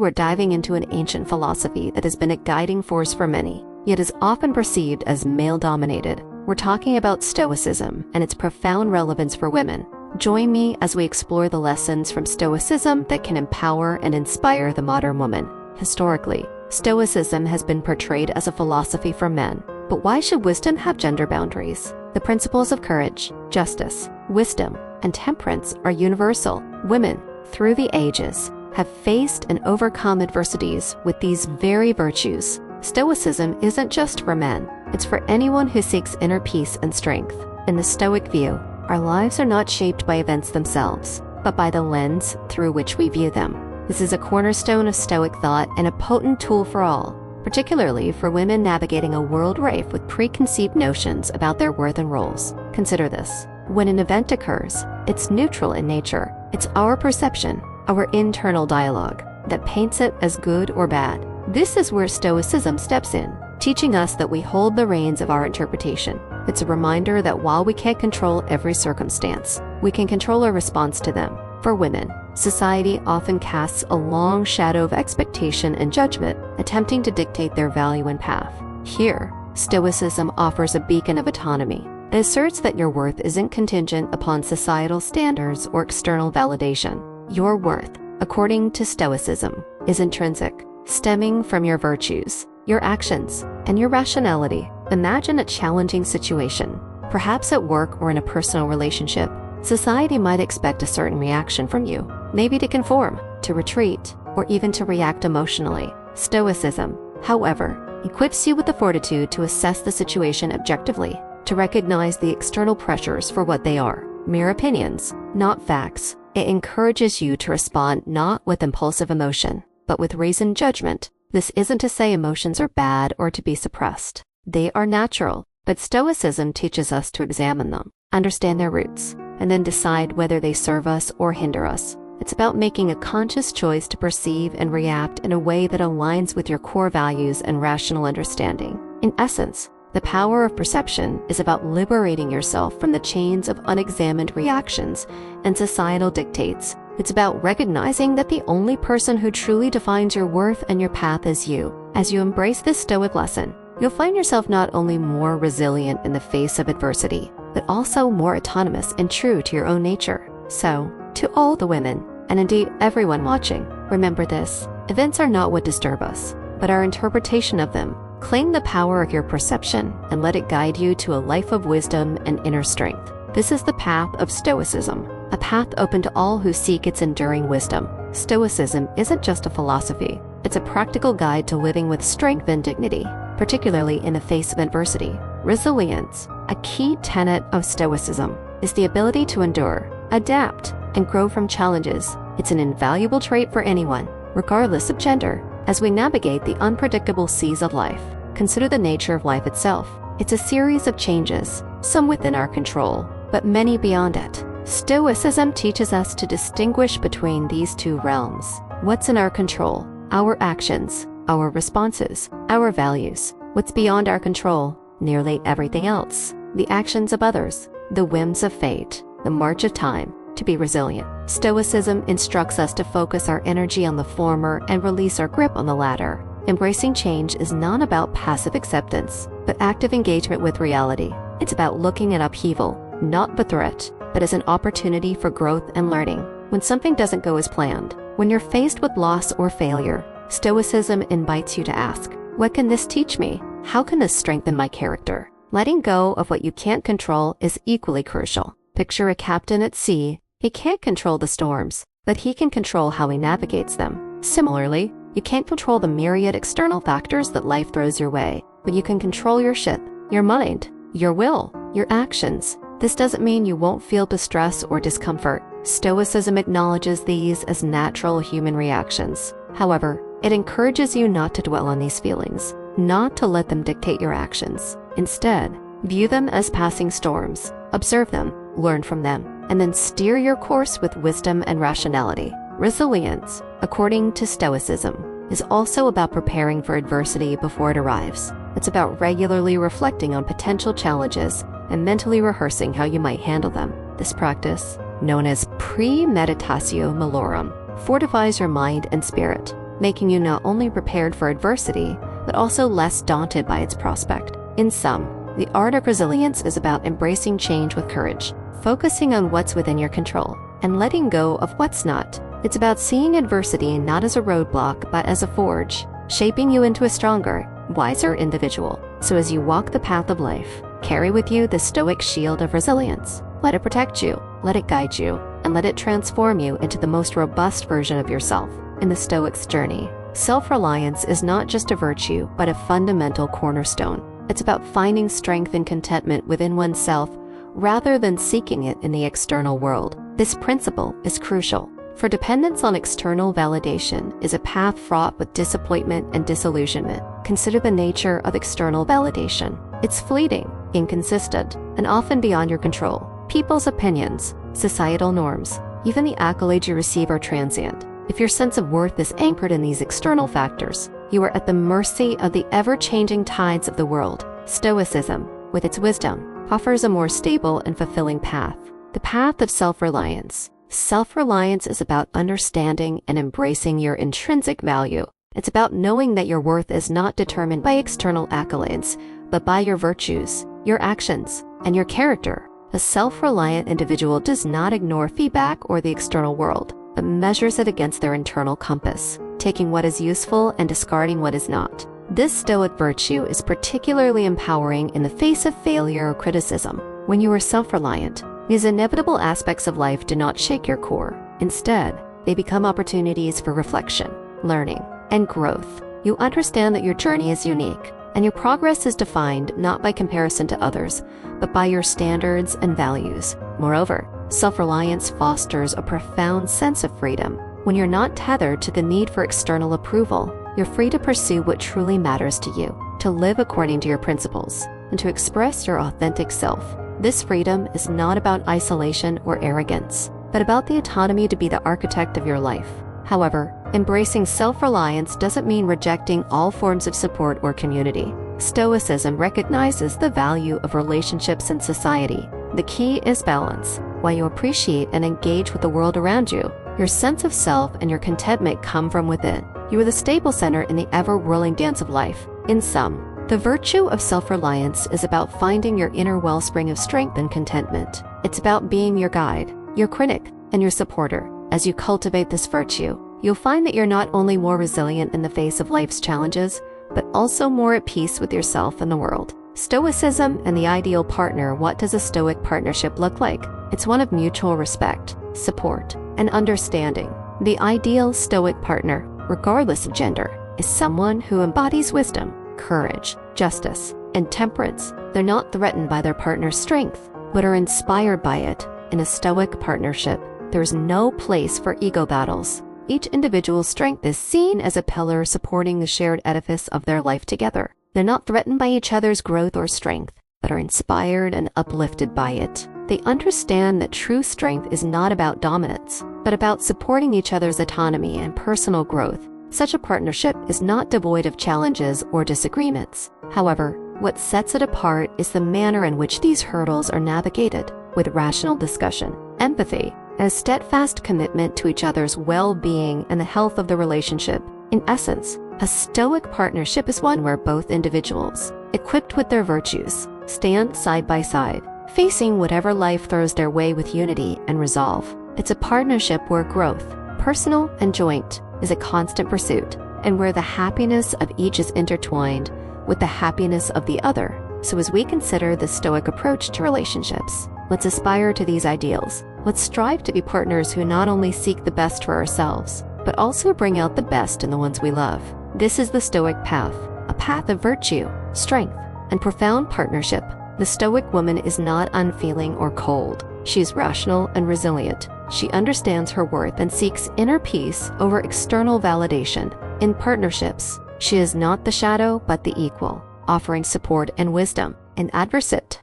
We're diving into an ancient philosophy that has been a guiding force for many, yet is often perceived as male-dominated. We're talking about Stoicism and its profound relevance for women. Join me as we explore the lessons from Stoicism that can empower and inspire the modern woman. Historically, Stoicism has been portrayed as a philosophy for men, but why should wisdom have gender boundaries? The principles of courage, justice, wisdom, and temperance are universal. Women, through the ages, have faced and overcome adversities with these very virtues. Stoicism isn't just for men, it's for anyone who seeks inner peace and strength. In the Stoic view, our lives are not shaped by events themselves, but by the lens through which we view them. This is a cornerstone of Stoic thought and a potent tool for all, particularly for women navigating a world rife with preconceived notions about their worth and roles. Consider this. When an event occurs, it's neutral in nature. It's our perception, our internal dialogue, that paints it as good or bad. This is where Stoicism steps in, teaching us that we hold the reins of our interpretation. It's a reminder that while we can't control every circumstance, we can control our response to them. For women, society often casts a long shadow of expectation and judgment, attempting to dictate their value and path. Here, Stoicism offers a beacon of autonomy. It asserts that your worth isn't contingent upon societal standards or external validation. Your worth, according to Stoicism, is intrinsic, stemming from your virtues, your actions, and your rationality. Imagine a challenging situation, perhaps at work or in a personal relationship. Society might expect a certain reaction from you, maybe to conform, to retreat, or even to react emotionally. Stoicism, however, equips you with the fortitude to assess the situation objectively, to recognize the external pressures for what they are, mere opinions, not facts. It encourages you to respond not with impulsive emotion, but with reasoned judgment. This isn't to say emotions are bad or to be suppressed. They are natural, but Stoicism teaches us to examine them, understand their roots, and then decide whether they serve us or hinder us. It's about making a conscious choice to perceive and react in a way that aligns with your core values and rational understanding. In essence, the power of perception is about liberating yourself from the chains of unexamined reactions and societal dictates. It's about recognizing that the only person who truly defines your worth and your path is you. As you embrace this Stoic lesson, you'll find yourself not only more resilient in the face of adversity, but also more autonomous and true to your own nature. So, to all the women, and indeed everyone watching, remember this: events are not what disturb us, but our interpretation of them. Claim the power of your perception and let it guide you to a life of wisdom and inner strength. This is the path of Stoicism, a path open to all who seek its enduring wisdom. Stoicism isn't just a philosophy, it's a practical guide to living with strength and dignity, particularly in the face of adversity. Resilience, a key tenet of Stoicism, is the ability to endure, adapt, and grow from challenges. It's an invaluable trait for anyone, regardless of gender. As we navigate the unpredictable seas of life, consider the nature of life itself. It's a series of changes, some within our control, but many beyond it. Stoicism teaches us to distinguish between these two realms. What's in our control? Our actions, our responses, our values. What's beyond our control? Nearly everything else. The actions of others, the whims of fate, the march of time. To be resilient, Stoicism instructs us to focus our energy on the former and release our grip on the latter. Embracing change is not about passive acceptance, but active engagement with reality. It's about looking at upheaval, not the threat, but as an opportunity for growth and learning. When something doesn't go as planned, when you're faced with loss or failure, Stoicism invites you to ask, what can this teach me? How can this strengthen my character? Letting go of what you can't control is equally crucial. Picture a captain at sea. He can't control the storms, but he can control how he navigates them. Similarly, you can't control the myriad external factors that life throws your way, but you can control your ship, your mind, your will, your actions. This doesn't mean you won't feel distress or discomfort. Stoicism acknowledges these as natural human reactions. However, it encourages you not to dwell on these feelings, not to let them dictate your actions. Instead, view them as passing storms, observe them, learn from them, and then steer your course with wisdom and rationality. Resilience, according to Stoicism, is also about preparing for adversity before it arrives. It's about regularly reflecting on potential challenges and mentally rehearsing how you might handle them. This practice, known as premeditatio malorum, fortifies your mind and spirit. making you not only prepared for adversity, but also less daunted by its prospect. In sum, the art of resilience is about embracing change with courage, focusing on what's within your control, and letting go of what's not. It's about seeing adversity not as a roadblock, but as a forge, shaping you into a stronger, wiser individual. So as you walk the path of life, carry with you the Stoic shield of resilience. Let it protect you, let it guide you, and let it transform you into the most robust version of yourself. In the Stoic's journey, self-reliance is not just a virtue, but a fundamental cornerstone. It's about finding strength and contentment within oneself rather than seeking it in the external world. This principle is crucial, for dependence on external validation is a path fraught with disappointment and disillusionment. Consider the nature of external validation. It's fleeting, inconsistent, and often beyond your control. People's opinions, societal norms, even the accolades you receive are transient. If your sense of worth is anchored in these external factors, you are at the mercy of the ever-changing tides of the world. Stoicism, with its wisdom, offers a more stable and fulfilling path, the path of self-reliance. Self-reliance is about understanding and embracing your intrinsic value. It's about knowing that your worth is not determined by external accolades, but by your virtues, your actions, and your character. A self-reliant individual does not ignore feedback or the external world, but measures it against their internal compass, taking what is useful and discarding what is not. This Stoic virtue is particularly empowering in the face of failure or criticism. When you are self-reliant, these inevitable aspects of life do not shake your core. Instead, they become opportunities for reflection, learning, and growth. You understand that your journey is unique, and your progress is defined not by comparison to others, but by your standards and values. Moreover, self-reliance fosters a profound sense of freedom. When you're not tethered to the need for external approval, you're free to pursue what truly matters to you, to live according to your principles, and to express your authentic self. This freedom is not about isolation or arrogance, but about the autonomy to be the architect of your life. However, embracing self-reliance doesn't mean rejecting all forms of support or community. Stoicism recognizes the value of relationships in society. The key is balance. While you appreciate and engage with the world around you, your sense of self and your contentment come from within. You are the stable center in the ever-whirling dance of life. In sum, the virtue of self-reliance is about finding your inner wellspring of strength and contentment. It's about being your guide, your critic, and your supporter. As you cultivate this virtue, you'll find that you're not only more resilient in the face of life's challenges, but also more at peace with yourself and the world. Stoicism and the ideal partner. What does a Stoic partnership look like? It's one of mutual respect, support, and understanding. The ideal Stoic partner, regardless of gender, is someone who embodies wisdom, courage, justice, and temperance. They're not threatened by their partner's strength, but are inspired by it. In a Stoic partnership, there's no place for ego battles. Each individual's strength is seen as a pillar supporting the shared edifice of their life together. They're not threatened by each other's growth or strength, but are inspired and uplifted by it. They understand that true strength is not about dominance, but about supporting each other's autonomy and personal growth. Such a partnership is not devoid of challenges or disagreements. However, what sets it apart is the manner in which these hurdles are navigated, with rational discussion, empathy, and a steadfast commitment to each other's well-being and the health of the relationship. In essence, a Stoic partnership is one where both individuals, equipped with their virtues, stand side by side, facing whatever life throws their way with unity and resolve. It's a partnership where growth, personal and joint, is a constant pursuit, and where the happiness of each is intertwined with the happiness of the other. So as we consider the Stoic approach to relationships, let's aspire to these ideals. Let's strive to be partners who not only seek the best for ourselves, but also bring out the best in the ones we love. This is the Stoic path, a path of virtue, strength, and profound partnership. The Stoic woman is not unfeeling or cold. She is rational and resilient. She understands her worth and seeks inner peace over external validation. In partnerships, she is not the shadow but the equal, offering support and wisdom. In adversity,